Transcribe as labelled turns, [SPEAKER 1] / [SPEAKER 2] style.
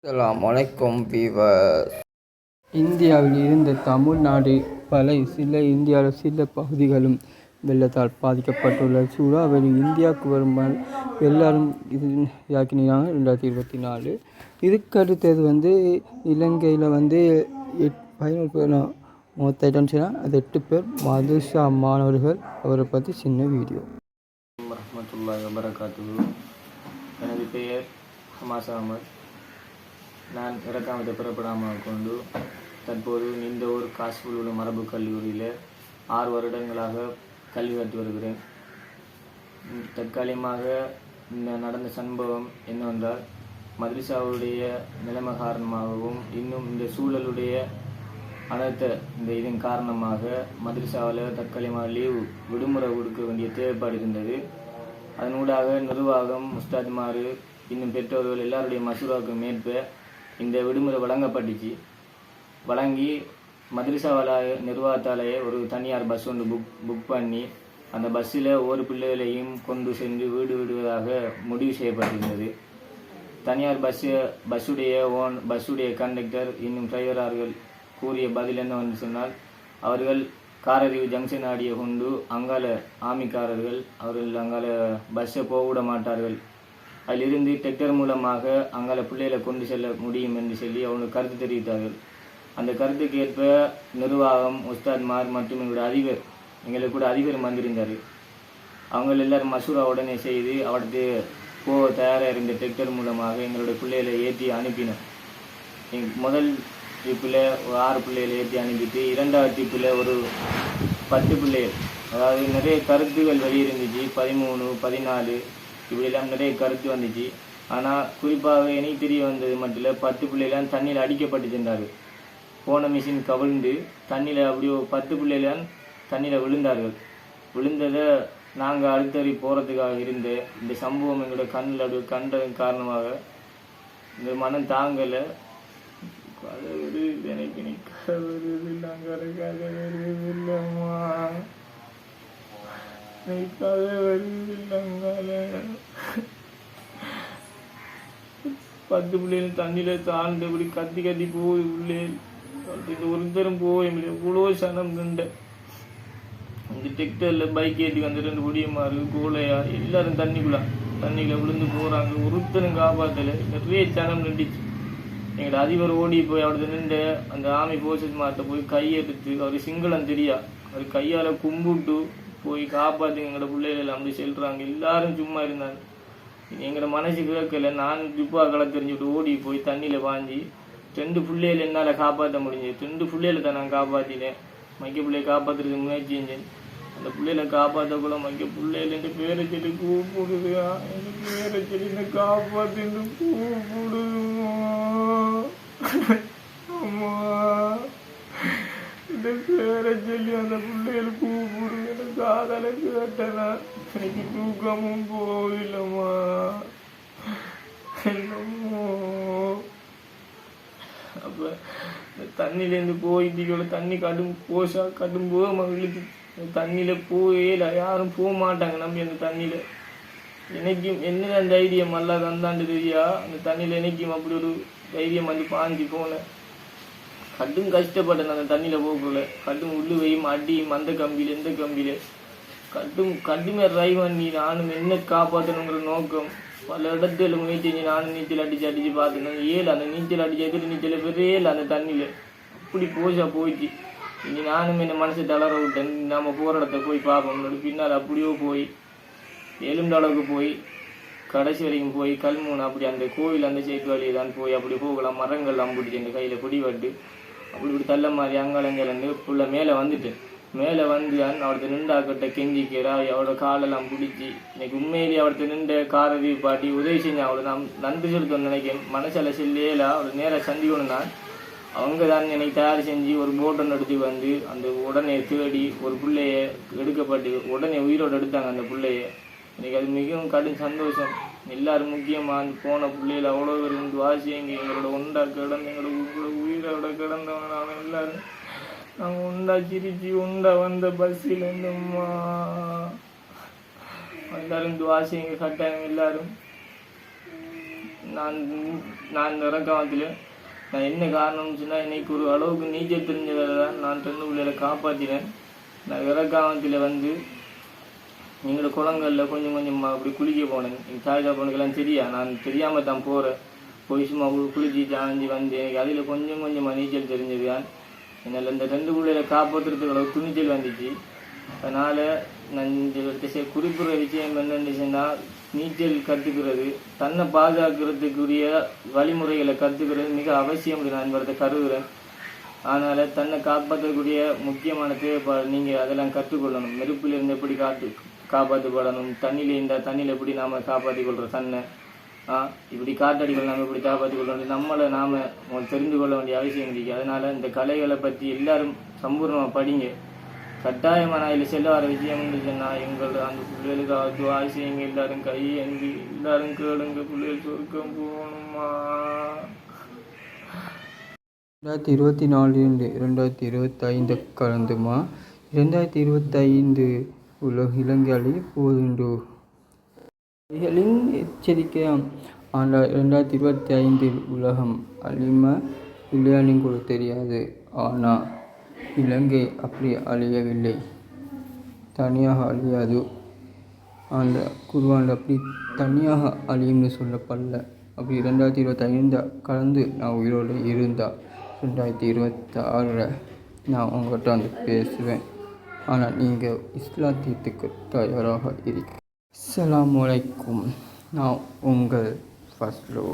[SPEAKER 1] அஸ்ஸலாமு அலைக்கும் வீவர்ஸ்.
[SPEAKER 2] இந்தியாவில் இருந்த தமிழ்நாடு இந்தியாவில் சில பகுதிகளும் வெள்ளத்தால் பாதிக்கப்பட்டுள்ள சூறாவளி இந்தியாவுக்கு வரும் எல்லாரும் இது இதாக்கினாங்க 2024. இதுக்கடுத்தது இலங்கையில் 11 பேர் மொத்தம் அது 8 பேர் மதுஷா மாணவர்கள். அவரை பற்றி சின்ன வீடியோ.
[SPEAKER 3] வரஹ்மத்துல்லாஹி வபரகாத்துஹு. எனது பெயர் ஹமாஸ் அஹமத். நான் இறக்காமத்தை புறப்படாமல் கொண்டு தற்போது நிந்தவூர் காஸ்புல் உள்ள மரபு கல்லூரியில் 6 வருடங்களாக கல்வி கற்று வருகிறேன். தற்காலிகமாக நடந்த சம்பவம் என்னவென்றால், மദ്രஸாவுடைய நிலைமை காரணமாகவும் இன்னும் இந்த சூழலுடைய இதன் காரணமாக மദ്രஸாவில் தற்காலிகமாக விடுமுறை கொடுக்க வேண்டிய தேவைப்பாடு இருந்தது. அதனூடாக நிர்வாகம், முஸ்தாத்மார், இன்னும் பெற்றோர்கள் எல்லாருடைய மசூராவுக்கு மேற்ப இந்த விடுமுறை வழங்கப்பட்டுச்சு. வழங்கி மദ്രஸாவால நிர்வாகத்தாலேயே ஒரு தனியார் பஸ் ஒன்று புக் பண்ணி அந்த பஸ்ஸில் ஒவ்வொரு பிள்ளைகளையும் கொண்டு சென்று வீடு விடுவதாக முடிவு செய்யப்பட்டிருந்தது. தனியார் பஸ்ஸுடைய கண்டக்டர் இன்னும் டிரைவர்கள் கூறிய பதில் என்னவென்று சொன்னால், அவர்கள் காரறிவு ஜங்ஷன் ஆடிய கொண்டு அங்கால ஆமிக்காரர்கள் அவர்கள் அங்கால பஸ்ஸை போக விட மாட்டார்கள், அதிலிருந்து டெக்டர் மூலமாக அங்கால பிள்ளைகளை கொண்டு செல்ல முடியும் என்று சொல்லி அவங்க கருத்து தெரிவித்தார்கள். அந்த கருத்துக்கு ஏற்ப நிர்வாகம், உஸ்தாத்மார் மற்றும் எங்களுக்கு கூட அதிபர் வந்திருந்தார். அவங்க எல்லாரும் மசூரா உடனே செய்து அவருக்கு போக தயாராக இருந்த டெக்டர் மூலமாக எங்களுடைய பிள்ளைகளை ஏற்றி அனுப்பினோம். முதல் ட்ரிப்பில் 6 பிள்ளைகளை ஏற்றி அனுப்பிட்டு 2வது ட்ரிப்பில் ஒரு 10 பிள்ளைகள், அதாவது நிறைய கருத்துகள் வெளியிருந்துச்சு. 13, 14 இப்படியெல்லாம் நிறைய கருத்து வந்துச்சு. ஆனால் குறிப்பாக எனக்கு தெரிய வந்தது மட்டும் இல்லை, 10 பிள்ளைகளாம் தண்ணியில் அடிக்கப்பட்டு சென்றார்கள். போன மிஷின் கவிழ்ந்து தண்ணியில் அப்படியோ 10 பிள்ளைகளாம் தண்ணியில் விழுந்தார்கள். விழுந்ததை நாங்கள் அடுத்தறி போகிறதுக்காக இருந்த இந்த சம்பவம் எங்களோட கண்ணில் அப்படி கண்டதன் காரணமாக இந்த மனம் தாங்கலை. எனக்கு பத்து பிள்ளைகள் தண்ணியில தாழ்ந்தபடி கத்தி போய் உள்ளே ஒருத்தரும் போய் இவ்வளோ சனம் நின்ற இந்த டெக்டர்ல பைக் ஏற்றி வந்து 2 பொடியமாறு கோலையா எல்லாரும் தண்ணிக்குள்ள விழுந்து போறாங்க. ஒருத்தரும் காப்பாத்தல. நிறைய சனம் நின்றுச்சு. எங்களோட அதிபர் ஓடி போய் அவரது நின்ற அந்த ஆமி போலீஸ் மாட்ட போய் கையெடுத்து, அவர் சிங்களம் தெரியா, அவர் கையால கும்பிட்டு போய் காப்பாற்றி எங்களோட பிள்ளைகள் அப்படி செல்றாங்க. எல்லாரும் சும்மா இருந்தாங்க. எங்களோட மனசு கேட்கல. நான் ஜிப்பா களை தெரிஞ்சுட்டு ஓடி போய் தண்ணியில் பாஞ்சி 2 பிள்ளைகள் என்னால் காப்பாற்ற முடிஞ்சது. 2 பிள்ளைகளை தான் நான் காப்பாற்றினேன். மைக்க பிள்ளையை காப்பாற்றுறதுக்கு முயற்சி செஞ்சேன். அந்த பிள்ளைகளை காப்பாற்றக்கூட மைக்க பிள்ளைகள் என் பேரை சொல்லி கூப்பிடுதுயா, என் பேரை சொல்லி என்ன காப்பாற்றின்னு கூப்பிடுதுமா. அம்மா இந்த பேரை சொல்லி அந்த பிள்ளைகள் கூப்பிடுது. எனக்கு காதல கேட்டனா எனக்கு தூக்கமும் போயில்லம்மா. அப்ப தண்ணியிலேருந்து போயிட்டு தண்ணி கடும் போக மகளுக்கு தண்ணியில போயில யாரும் போக மாட்டாங்க நம்பி அந்த தண்ணியில. எனக்கும் என்ன தைரியம் அல்ல தந்தாண்டு தெரியா. அந்த தண்ணியில எனக்கும் அப்படி ஒரு தைரியம் பாஞ்சி போனேன். கடும் கஷ்டப்பட்டேன் அந்த தண்ணியில போகக்குள்ள. கடும் உள்ளுவையும் அடியும் அந்த கம்பியில எந்த கம்பியில கடுமையா ட்ரை பண்ணி நானும் என்ன காப்பாற்றணுங்கிற நோக்கம் பல இடத்துல முயற்சி செஞ்சு நானும் நீச்சல் அடிச்சு பார்த்தேன். அந்த நீச்சல் அடிச்சு நீச்சல் பெரிய அந்த தண்ணியில அப்படி போயிடுச்சு. இனி நானும் என்ன மனசை தளர விட்டேன். நாம போற இடத்த போய் பார்ப்போம். பின்னால் அப்படியோ போய் 7 அளவுக்கு போய் கடைசி வரைக்கும் போய் கல்மூன் அப்படி அந்த கோவில் அந்த சேத்து வழியை தான் போய் அப்படி போகலாம். மரங்கள் அம்பிடிச்சு என் கையில பிடிபட்டு இப்படி தள்ள மாதிரி அங்காலங்கிலேருந்து ஃபுல்லா மேலே வந்துட்டேன். மேலே வந்து அவர்த்த நின்றாக்கிட்ட கெஞ்சிக்கிறா. அவரோட காலெல்லாம் பிடிச்சி எனக்கு உண்மையிலேயே அவர்த்த நின்ற காரதி பாட்டி உதவி செஞ்சேன். அவளை நான் நன்றி செலுத்தணும்னு நினைக்கிறேன். மனசால செல்லையில அவர் நேராக சந்திக்கணும். நான் அவங்க தான் எனக்கு தயார் செஞ்சு ஒரு போட்டை எடுத்து வந்து அந்த உடனே தேடி ஒரு பிள்ளைய எடுக்கப்பட்டு உடனே உயிரோடு எடுத்தாங்க அந்த பிள்ளைய. எனக்கு அது மிகவும் கடும் சந்தோஷம். எல்லாரும் முக்கியமாக அந்த போன பிள்ளைகள் அவ்வளோ பேர் இருந்து வாசியங்க எங்களோட ஒண்டா கிடந்து எங்களோட உயிரோட கிடந்தவங்க நாங்கள் எல்லாரும் நாங்கள் உண்டா சிரிச்சு உண்டா வந்த பஸ்ஸில் இருந்தோம்மா எல்லாரும் இந்த வாசியங்க கட்டாயம் எல்லாரும். நான் இந்த இறக்காமத்தில் நான் என்ன காரணம்னு சொன்னால் இன்னைக்கு ஒரு அளவுக்கு நீச்சல் தெரிஞ்சதால தான் நான் 2 பிள்ளைகளை காப்பாற்றினேன். நான் இறக்காமத்தில் வந்து எங்களோட குளங்களில் கொஞ்சம் கொஞ்சமாக அப்படி குளிக்க போனேன். எங்கள் தாய் தப்பனுக்கெல்லாம் தெரியா, நான் தெரியாமல் தான் போகிறேன். போய் சும்மா குளிச்சு சாஞ்சி வந்து எனக்கு அதில் கொஞ்சம் கொஞ்சமாக நீச்சல் தெரிஞ்சது தான். என்னால் இந்த 2 பிள்ளைகளை காப்பாற்றுறதுக்கு அளவு துணிச்சல் வந்துச்சு. அதனால் நான் இந்த குறிப்பிட்ட விஷயம் என்னென்னுச்சுன்னா, நீச்சல் கற்றுக்கிறது, தன்னை பாதுகாக்கிறதுக்குரிய வழிமுறைகளை கற்றுக்கிறது மிக அவசியம் நான் வரதை கருதுகிறேன். அதனால் தன்னை காப்பாற்றக்கூடிய முக்கியமான தேவைப்பாடு நீங்கள் அதெல்லாம் கற்றுக்கொள்ளணும். நெருப்பிலிருந்து எப்படி காப்பாற்றப்படணும், தண்ணியில் இருந்தால் தண்ணியில் எப்படி நாம் காப்பாற்றி கொள்கிறோம் தன்னை, இப்படி காற்றடிகள் நாம் எப்படி காப்பாற்றி கொள்ளணும், நம்மளை நாம் தெரிந்து கொள்ள வேண்டிய அவசியம் இருக்குது. அதனால் இந்த கலைகளை பற்றி எல்லாரும் சம்பூர்ணமாக படிங்க. கட்டாயமாக நான் இதில் செல்ல வர விஷயம் இருந்துச்சுன்னா எங்களோட அந்த பிள்ளைகளுக்கு ஆசைங்க எல்லாரும் கையேந்தி எல்லாரும் கேளுங்க, பிள்ளைகள் சொர்க்கம் போகணுமா.
[SPEAKER 2] 2024 2025 கடந்துமா 2025 இலங்கை அழிய போதுண்டு இவைகளின் எச்சரிக்கையாம். ஆனால் 2025 உலகம் அழியுமா இல்லையான்னு கூட தெரியாது. ஆனால் இலங்கை அப்படி அழியவில்லை, தனியாக அழியாது. அந்த குருவான் அப்படி தனியாக அழியும்னு சொல்லப்படல. அப்படி 2025 கடந்து நான் உயிரோடு இருந்தால் 2026 நான் உங்கள்கிட்ட வந்து பேசுவேன். ஆனால் நீங்கள் இஸ்லாத்தியத்துக்கு தயாராக இரு. அஸ்ஸலாமு அலைக்கும். நான் உங்கள் ஃபஸ்லு.